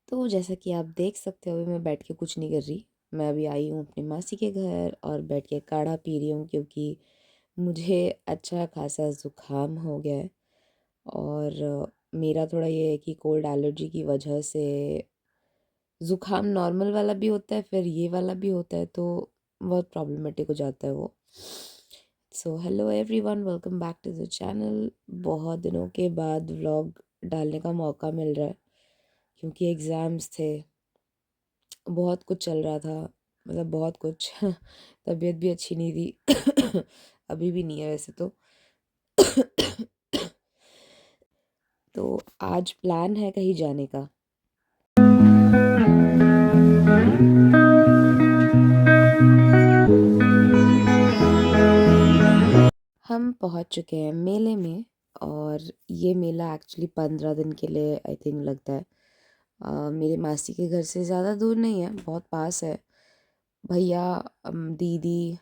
तो जैसा कि आप देख सकते हो अभी मैं बैठ के कुछ नहीं कर रही। मैं अभी आई हूँ अपनी मासी के घर और बैठ के काढ़ा पी रही हूँ क्योंकि मुझे अच्छा खासा ज़ुकाम हो गया है। और मेरा थोड़ा ये है कि कोल्ड एलर्जी की वजह से ज़ुकाम नॉर्मल वाला भी होता है, फिर ये वाला भी होता है, तो बहुत प्रॉब्लमेटिक हो जाता है वो। So hello everyone, welcome back to the channel. बहुत दिनों के बाद व्लॉग डालने का मौका मिल रहा है क्योंकि एग्ज़ाम्स थे, बहुत कुछ चल रहा था, मतलब बहुत कुछ तबीयत भी अच्छी नहीं थी अभी भी नहीं है वैसे तो तो आज प्लान है कहीं जाने का। हम पहुंच चुके हैं मेले में और ये मेला एक्चुअली 15 दिन के लिए आई थिंक लगता है। मेरे मासी के घर से ज़्यादा दूर नहीं है, बहुत पास है। भैया, दीदी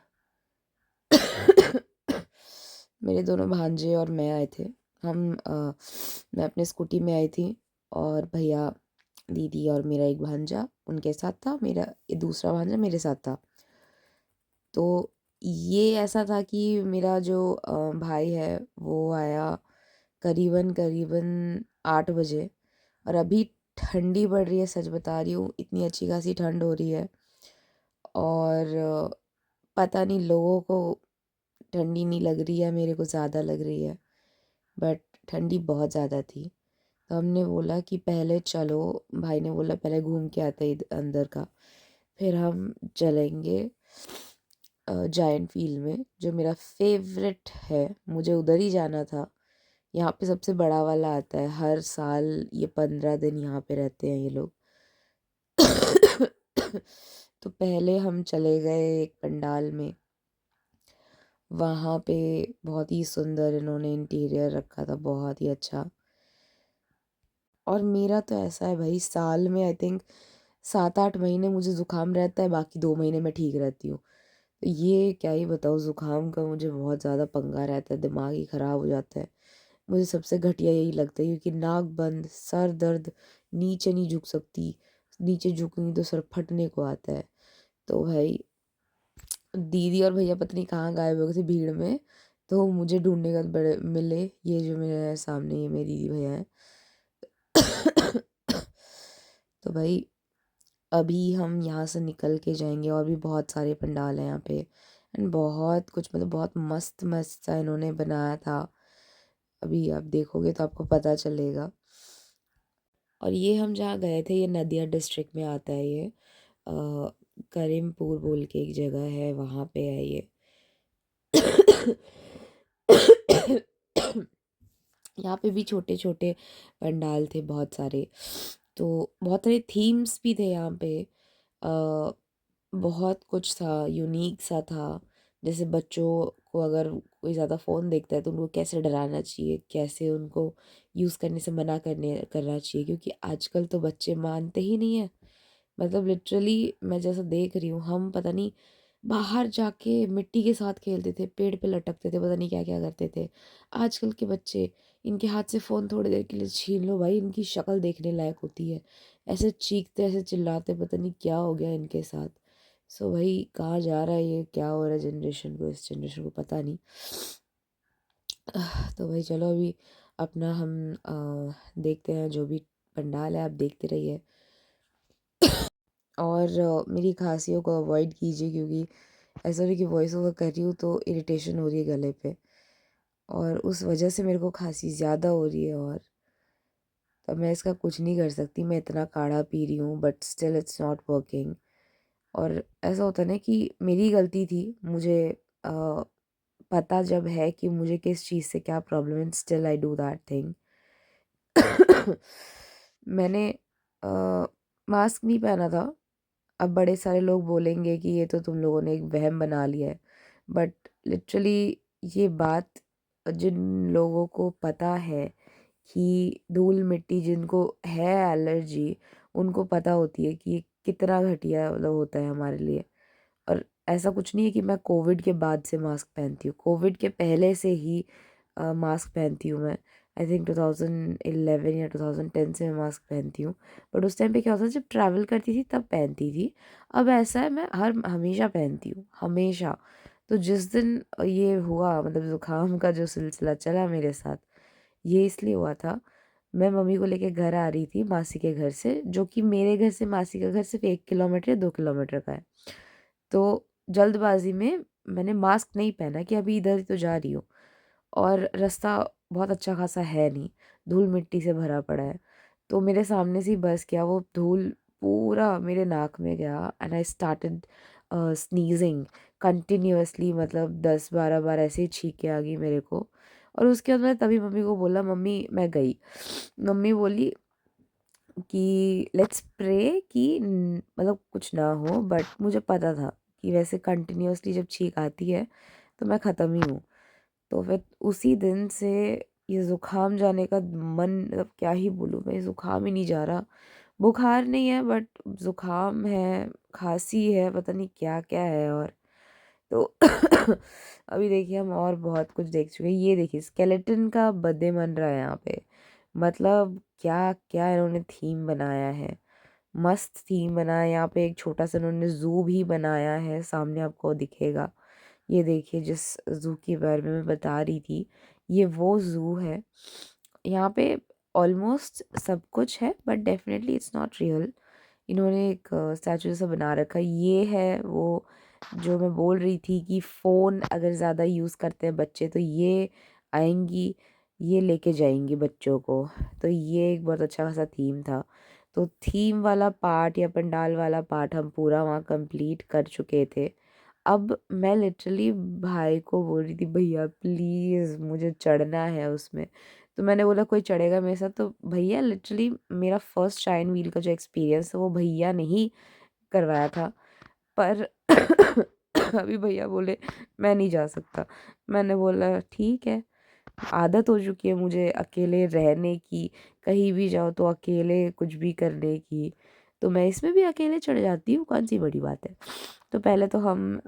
मेरे दोनों भांजे और मैं आए थे। मैं अपने स्कूटी में आई थी और भैया, दीदी और मेरा एक भांजा उनके साथ था, मेरा ये दूसरा भांजा मेरे साथ था। तो ये ऐसा था कि मेरा जो भाई है वो आया करीबन करीबन 8 बजे। और अभी ठंडी पड़ रही है, सच बता रही हूँ, इतनी अच्छी खासी ठंड हो रही है। और पता नहीं लोगों को ठंडी नहीं लग रही है, मेरे को ज़्यादा लग रही है, बट ठंडी बहुत ज़्यादा थी। तो हमने बोला कि पहले चलो, भाई ने बोला पहले घूम के आते हैं अंदर का, फिर हम चलेंगे जायंट व्हील में, जो मेरा फेवरेट है। मुझे उधर ही जाना था। यहाँ पे सबसे बड़ा वाला आता है हर साल, ये 15 दिन यहाँ पे रहते हैं ये लोग तो पहले हम चले गए एक पंडाल में। वहाँ पे बहुत ही सुंदर इन्होंने इंटीरियर रखा था, बहुत ही अच्छा। और मेरा तो ऐसा है भाई, साल में आई थिंक 7-8 महीने मुझे ज़ुकाम रहता है, बाकी 2 महीने में ठीक रहती हूँ। तो ये क्या ही बताऊँ, ज़ुकाम का मुझे बहुत ज़्यादा पंगा रहता है, दिमाग ही ख़राब हो जाता है। मुझे सबसे घटिया यही लगता है क्योंकि नाक बंद, सर दर्द, नीचे नहीं झुक सकती, नीचे झुकूंगी तो सर फटने को आता है। तो भाई दीदी और भैया पता नहीं कहाँ गायब हो गए थे भीड़ में, तो मुझे ढूंढने का बड़े मिले। ये जो मेरे सामने ये मेरी दीदी भैया हैं तो भाई अभी हम यहाँ से निकल के जाएंगे और भी बहुत सारे पंडाल हैं यहाँ पे। एंड बहुत कुछ, मतलब बहुत मस्त मस्त सा इन्होंने बनाया था। अभी आप देखोगे तो आपको पता चलेगा। और ये हम जहाँ गए थे ये नदिया डिस्ट्रिक्ट में आता है ये। करीमपुर बोल के एक जगह है, वहाँ पे है ये यहाँ पे भी छोटे छोटे पंडाल थे बहुत सारे। तो बहुत सारे थीम्स भी थे यहाँ पे। अ, बहुत कुछ था, यूनिक सा था। जैसे बच्चों को अगर कोई ज़्यादा फ़ोन देखता है तो उनको कैसे डराना चाहिए, कैसे उनको यूज़ करने से मना करना चाहिए, क्योंकि आजकल तो बच्चे मानते ही नहीं है। मतलब लिटरली मैं जैसा देख रही हूँ, हम पता नहीं बाहर जाके मिट्टी के साथ खेलते थे, पेड़ पे लटकते थे, पता नहीं क्या क्या करते थे। आजकल के बच्चे, इनके हाथ से फ़ोन थोड़ी देर के लिए छीन लो भाई, इनकी शक्ल देखने लायक होती है। ऐसे चीखते, ऐसे चिल्लाते, पता नहीं क्या हो गया इनके साथ। सो भाई कहाँ जा रहा है ये, क्या हो रहा है जनरेशन को, इस जनरेशन को पता नहीं। तो भाई चलो अभी अपना हम देखते हैं जो भी पंडाल है, आप देखते रहिए। और मेरी खांसियों को अवॉइड कीजिए क्योंकि ऐसा नहीं कि वॉइस ओवर कर रही हूँ तो इरिटेशन हो रही है गले पे, और उस वजह से मेरे को खांसी ज़्यादा हो रही है। और तब मैं इसका कुछ नहीं कर सकती, मैं इतना काढ़ा पी रही हूँ but still it's not working. और ऐसा होता है ना कि मेरी गलती थी, मुझे अ, पता जब है कि मुझे किस चीज़ से क्या प्रॉब्लम है, still I do that thing मैंने मास्क नहीं पहना था। अब बड़े सारे लोग बोलेंगे कि ये तो तुम लोगों ने एक वहम बना लिया है, बट लिटरली ये बात जिन लोगों को पता है कि धूल मिट्टी जिनको है एलर्जी, उनको पता होती है कि ये कितना घटिया मतलब होता है हमारे लिए। और ऐसा कुछ नहीं है कि मैं कोविड के बाद से मास्क पहनती हूँ, कोविड के पहले से ही मास्क पहनती हूँ मैं। आई थिंक 2011 या 2010 से मैं मास्क पहनती हूँ। बट उस टाइम पे क्या होता था, जब ट्रैवल करती थी तब पहनती थी। अब ऐसा है, मैं हमेशा पहनती हूँ, हमेशा। तो जिस दिन ये हुआ, मतलब ज़ुकाम का जो सिलसिला चला मेरे साथ, ये इसलिए हुआ था, मैं मम्मी को लेके घर आ रही थी मासी के घर से, जो कि मेरे घर से मासी का घर सिर्फ 1 किलोमीटर या 2 किलोमीटर का है। तो जल्दबाजी में मैंने मास्क नहीं पहना कि अभी इधर ही तो जा रही हूँ, और रास्ता बहुत अच्छा खासा है नहीं, धूल मिट्टी से भरा पड़ा है। तो मेरे सामने से ही बस गया, वो धूल पूरा मेरे नाक में गया, and I started sneezing continuously, मतलब 10-12 बार ऐसे ही छींकें आ गई मेरे को। और उसके बाद मैं तभी मम्मी को बोला, मम्मी मैं गई। मम्मी बोली कि लेट्स प्रे कि मतलब कुछ ना हो, बट मुझे पता था कि वैसे कंटिन्यूअसली जब छींक आती है तो मैं ख़त्म ही हूँ। तो फिर उसी दिन से ये ज़ुकाम जाने का मन, मतलब क्या ही बोलूँ मैं, ज़ुकाम ही नहीं जा रहा। बुखार नहीं है बट ज़ुकाम है, खांसी है, पता नहीं क्या-क्या है। और तो अभी देखिए, हम और बहुत कुछ देख चुके हैं। ये देखिए, स्केलेटन का बर्थडे मन रहा है यहाँ पे। मतलब क्या-क्या इन्होंने थीम बनाया है। मस्त थीम बनाया है। यहाँ पे एक छोटा सा इन्होंने ज़ू भी बनाया है, सामने आपको दिखेगा। ये देखिए, जिस ज़ू के बारे में मैं बता रही थी, ये वो ज़ू है। यहाँ पे ऑलमोस्ट सब कुछ है, but definitely it's not real. इन्होंने एक स्टैचू जैसा बना रखा है। ये है वो जो मैं बोल रही थी कि फ़ोन अगर ज़्यादा यूज़ करते हैं बच्चे, तो ये आएँगी, ये लेके जाएँगी बच्चों को। तो ये एक बहुत अच्छा खासा थीम था। तो थीम वाला पार्ट या पंडाल वाला पार्ट हम पूरा वहाँ कंप्लीट कर चुके थे। अब मैं लिटरली भाई को बोल रही थी, भैया प्लीज़ मुझे चढ़ना है उसमें। तो मैंने बोला कोई चढ़ेगा मेरे साथ? तो भैया, लिटरली मेरा फर्स्ट शाइन व्हील का जो एक्सपीरियंस है वो भैया ने ही करवाया था। पर अभी भैया बोले मैं नहीं जा सकता। मैंने बोला ठीक है, आदत हो चुकी है मुझे अकेले रहने की, कहीं भी जाओ तो अकेले कुछ भी करने की, तो मैं इसमें भी अकेले चढ़ जाती हूँ, कौन सी बड़ी बात है। तो पहले तो हम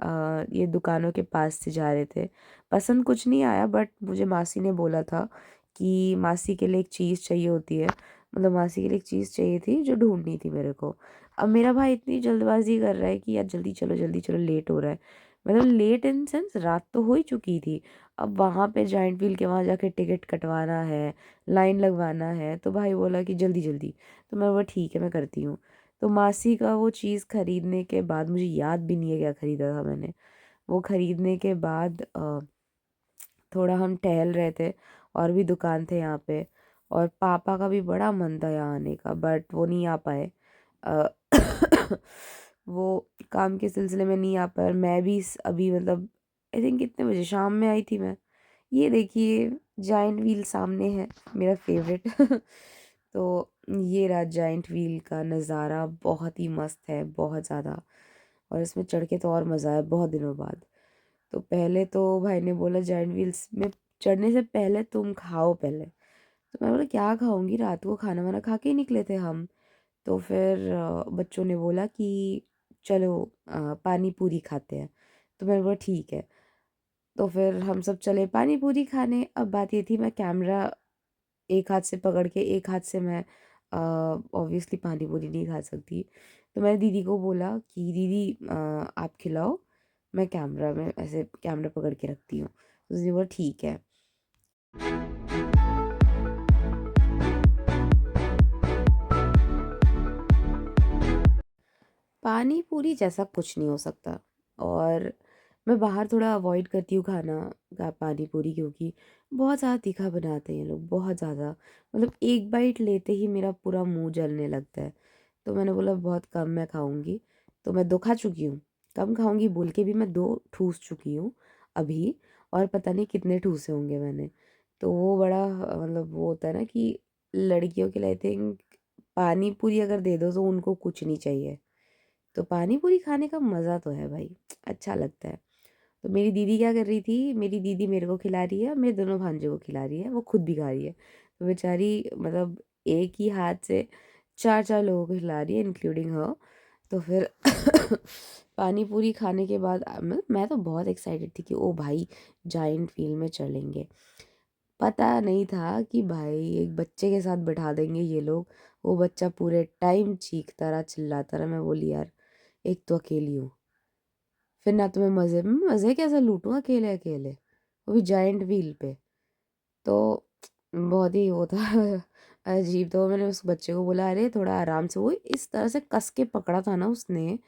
ये दुकानों के पास से जा रहे थे। पसंद कुछ नहीं आया, बट मुझे मासी ने बोला था कि मासी के लिए एक चीज़ चाहिए होती है, मतलब मासी के लिए एक चीज़ चाहिए थी जो ढूंढनी थी मेरे को। अब मेरा भाई इतनी जल्दबाजी कर रहा है कि यार जल्दी चलो लेट हो रहा है। मतलब लेट इन सेंस, रात तो हो ही चुकी थी। अब वहाँ पे जाइंट व्हील के वहाँ जाके टिकट कटवाना है, लाइन लगवाना है। तो भाई बोला कि जल्दी जल्दी। तो मैं बोला ठीक है, मैं करती हूँ। तो मासी का वो चीज़ खरीदने के बाद, मुझे याद भी नहीं है क्या खरीदा था मैंने। वो खरीदने के बाद थोड़ा हम टहल रहे थे, और भी दुकान थे यहाँ पे। और पापा का भी बड़ा मन था यहाँ आने का, बट वो नहीं आ पाए। अ, वो काम के सिलसिले में नहीं आ पाए, और मैं भी अभी मतलब आई थिंक कितने बजे शाम में आई थी मैं। ये देखिए, जाइंट व्हील सामने है, मेरा फेवरेट। तो ये रहा जाइंट व्हील का नज़ारा, बहुत ही मस्त है, बहुत ज़्यादा। और इसमें चढ़ के तो और मज़ा आया बहुत दिनों बाद। तो पहले तो भाई ने बोला जाइंट व्हील्स में चढ़ने से पहले तुम खाओ पहले। तो मैं बोला क्या खाऊंगी, रात को खाना वाना खा के ही निकले थे हम। तो फिर बच्चों ने बोला कि चलो पानी पूरी खाते हैं। तो मैंने बोला ठीक है। तो फिर हम सब चले पानी पूरी खाने। अब बात ये थी, मैं कैमरा एक हाथ से पकड़ के एक हाथ से मैं ऑब्वियसली पानी पूरी नहीं खा सकती। तो मैंने दीदी को बोला कि दीदी आप खिलाओ, मैं कैमरा में ऐसे कैमरा पकड़ के रखती हूँ। तो दीदी बोला ठीक है। पानी पूरी जैसा कुछ नहीं हो सकता। और मैं बाहर थोड़ा अवॉइड करती हूँ खाना का पानी पूरी, क्योंकि बहुत ज़्यादा तीखा बनाते हैं ये लोग, बहुत ज़्यादा। मतलब एक बाइट लेते ही मेरा पूरा मुंह जलने लगता है। तो मैंने बोला बहुत कम मैं खाऊंगी। तो मैं 2 खा चुकी हूँ। कम खाऊंगी बोल के भी मैं 2 ठूस चुकी हूँ अभी। और पता नहीं कितने ठूसे होंगे मैंने। तो वो बड़ा मतलब वो होता है ना कि लड़कियों के लिए आई थिंक पानी पूरी अगर दे दो तो उनको कुछ नहीं चाहिए। तो पानी पूरी खाने का मज़ा तो है भाई, अच्छा लगता है। तो मेरी दीदी क्या कर रही थी, मेरी दीदी मेरे को खिला रही है, मेरे दोनों भांजे को खिला रही है, वो खुद भी खा रही है। तो बेचारी मतलब एक ही हाथ से 4-4 लोगों को खिला रही है, इंक्लूडिंग हर। तो फिर पानी पूरी खाने के बाद मैं तो बहुत एक्साइटेड थी कि ओ भाई जाइंट व्हील में चलेंगे। पता नहीं था कि भाई एक बच्चे के साथ बिठा देंगे ये लोग। वो बच्चा पूरे टाइम चीखता रहा, चिल्लाता रहा। मैं बोली यार एक तो अकेली हूँ, फिर ना तुम्हें मज़े कैसे लूटूँ अकेले अकेले, वो भी जाइंट व्हील पे। तो बहुत ही वो था अजीब। तो मैंने उस बच्चे को बोला अरे थोड़ा आराम से। वो इस तरह से कस के पकड़ा था ना उसने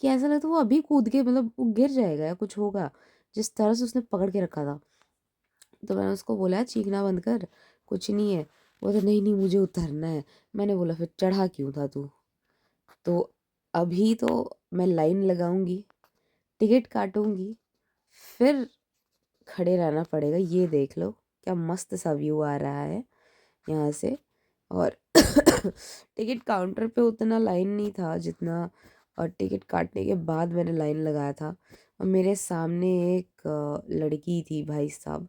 कि ऐसा लगता वो अभी कूद के मतलब वो गिर जाएगा या कुछ होगा, जिस तरह से उसने पकड़ के रखा था। तो मैंने उसको बोला चीखना बंद कर, कुछ नहीं है। वो तो नहीं नहीं मुझे उतरना है। मैंने बोला फिर चढ़ा क्यों था तू? तो अभी तो मैं लाइन लगाऊंगी, टिकट काटूंगी, फिर खड़े रहना पड़ेगा। ये देख लो क्या मस्त सा व्यू आ रहा है यहाँ से। और टिकट काउंटर पे उतना लाइन नहीं था जितना, और टिकट काटने के बाद मैंने लाइन लगाया था। और मेरे सामने एक लड़की थी भाई साहब,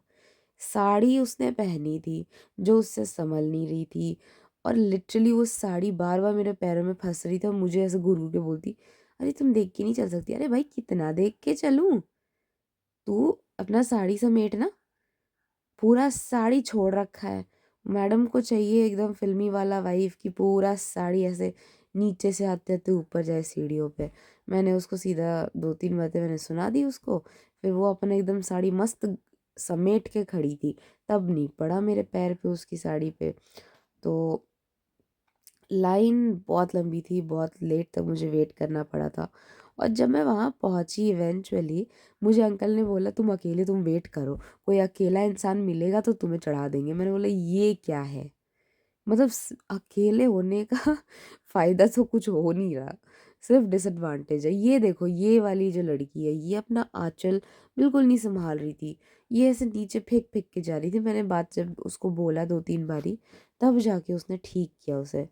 साड़ी उसने पहनी थी जो उससे संभल नहीं रही थी। और लिटरली वो साड़ी बार बार मेरे पैरों में फंस रही थी और मुझे ऐसे घूर घूर के बोलती अरे तुम देख के नहीं चल सकती। अरे भाई कितना देख के चलूं, तू अपना साड़ी समेट ना, पूरा साड़ी छोड़ रखा है। मैडम को चाहिए एकदम फिल्मी वाला वाइफ की पूरा साड़ी ऐसे नीचे से आते आते ऊपर जाए सीढ़ियों पे। मैंने उसको सीधा 2-3 बातें मैंने सुना दी उसको। फिर वो अपने एकदम साड़ी मस्त समेट के खड़ी थी, तब नहीं पड़ा मेरे पैर पे उसकी साड़ी पे। तो लाइन बहुत लंबी थी, बहुत लेट तक मुझे वेट करना पड़ा था। और जब मैं वहाँ पहुँची इवेंचुअली, मुझे अंकल ने बोला तुम अकेले तुम वेट करो, कोई अकेला इंसान मिलेगा तो तुम्हें चढ़ा देंगे। मैंने बोला ये क्या है, मतलब अकेले होने का फायदा तो कुछ हो नहीं रहा, सिर्फ डिसएडवांटेज है। ये देखो ये वाली जो लड़की है ये अपना आंचल बिल्कुल नहीं संभाल रही थी, ये ऐसे नीचे फेंक फेंक के जा रही थी। मैंने बात जब उसको बोला 2-3 बारी, तब जाके उसने ठीक किया उसे।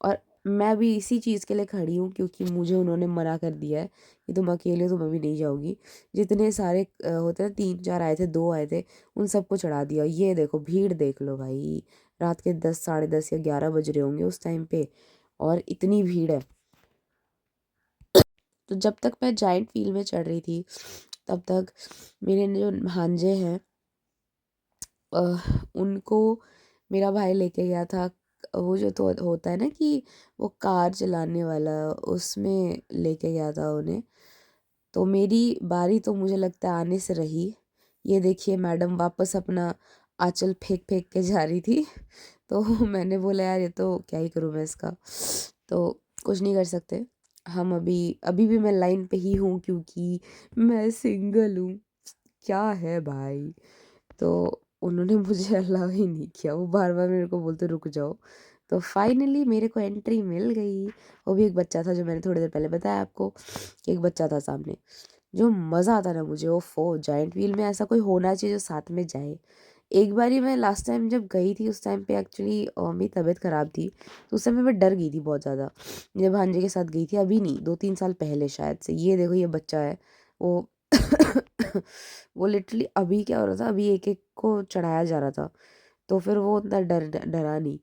और मैं भी इसी चीज़ के लिए खड़ी हूँ क्योंकि मुझे उन्होंने मना कर दिया है कि तुम अकेले हो, तुम अभी नहीं जाओगी। जितने सारे होते हैं 3-4 आए थे, 2 आए थे, उन सबको चढ़ा दिया। ये देखो भीड़ देख लो भाई, रात के 10 साढ़े 10 या 11 बज रहे होंगे उस टाइम पे, और इतनी भीड़ है। तो जब तक मैं जाइंट व्हील में चढ़ रही थी तब तक मेरे जो भांजे हैं उनको मेरा भाई लेके गया था। वो जो तो होता है ना कि वो कार चलाने वाला, उसमें लेके गया था उन्हें। तो मेरी बारी तो मुझे लगता है आने से रही। ये देखिए मैडम वापस अपना आंचल फेंक फेंक के जा रही थी। तो मैंने बोला यार ये तो क्या ही करूँ मैं इसका, तो कुछ नहीं कर सकते। हम अभी अभी भी मैं लाइन पे ही हूँ क्योंकि मैं सिंगल हूँ। क्या है भाई। तो उन्होंने मुझे अलाउ ही नहीं किया, वो बार बार मेरे को बोलते रुक जाओ। तो फाइनली मेरे को एंट्री मिल गई। वो भी एक बच्चा था, जो मैंने थोड़ी देर पहले बताया आपको कि एक बच्चा था सामने। जो मज़ा आता ना मुझे, वो जाइंट व्हील में ऐसा कोई होना चाहिए जो साथ में जाए। एक बारी मैं लास्ट टाइम जब गई थी उस टाइम पे एक्चुअली मेरी तबीयत ख़राब थी, तो उस समय मैं डर गई थी बहुत ज़्यादा। जब भांजे के साथ गई थी, अभी नहीं 2-3 साल पहले शायद से। ये देखो ये बच्चा है वो वो लिटरली अभी क्या हो रहा था, अभी एक एक को चढ़ाया जा रहा था, तो फिर वो उतना डरा नहीं।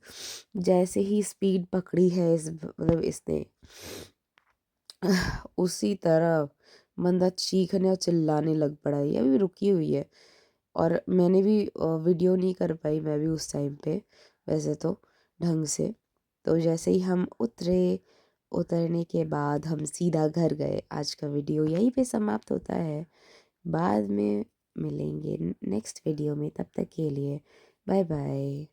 जैसे ही स्पीड पकड़ी है इस मतलब इसने, उसी तरह बंदा चीखने और चिल्लाने लग पड़ा है। ये अभी रुकी हुई है। और मैंने भी वीडियो नहीं कर पाई मैं भी उस टाइम पे वैसे तो ढंग से। तो जैसे ही हम उतरने के बाद हम सीधा घर गए। आज का वीडियो यहीं पे समाप्त होता है। बाद में मिलेंगे नेक्स्ट वीडियो में, तब तक के लिए बाय बाय।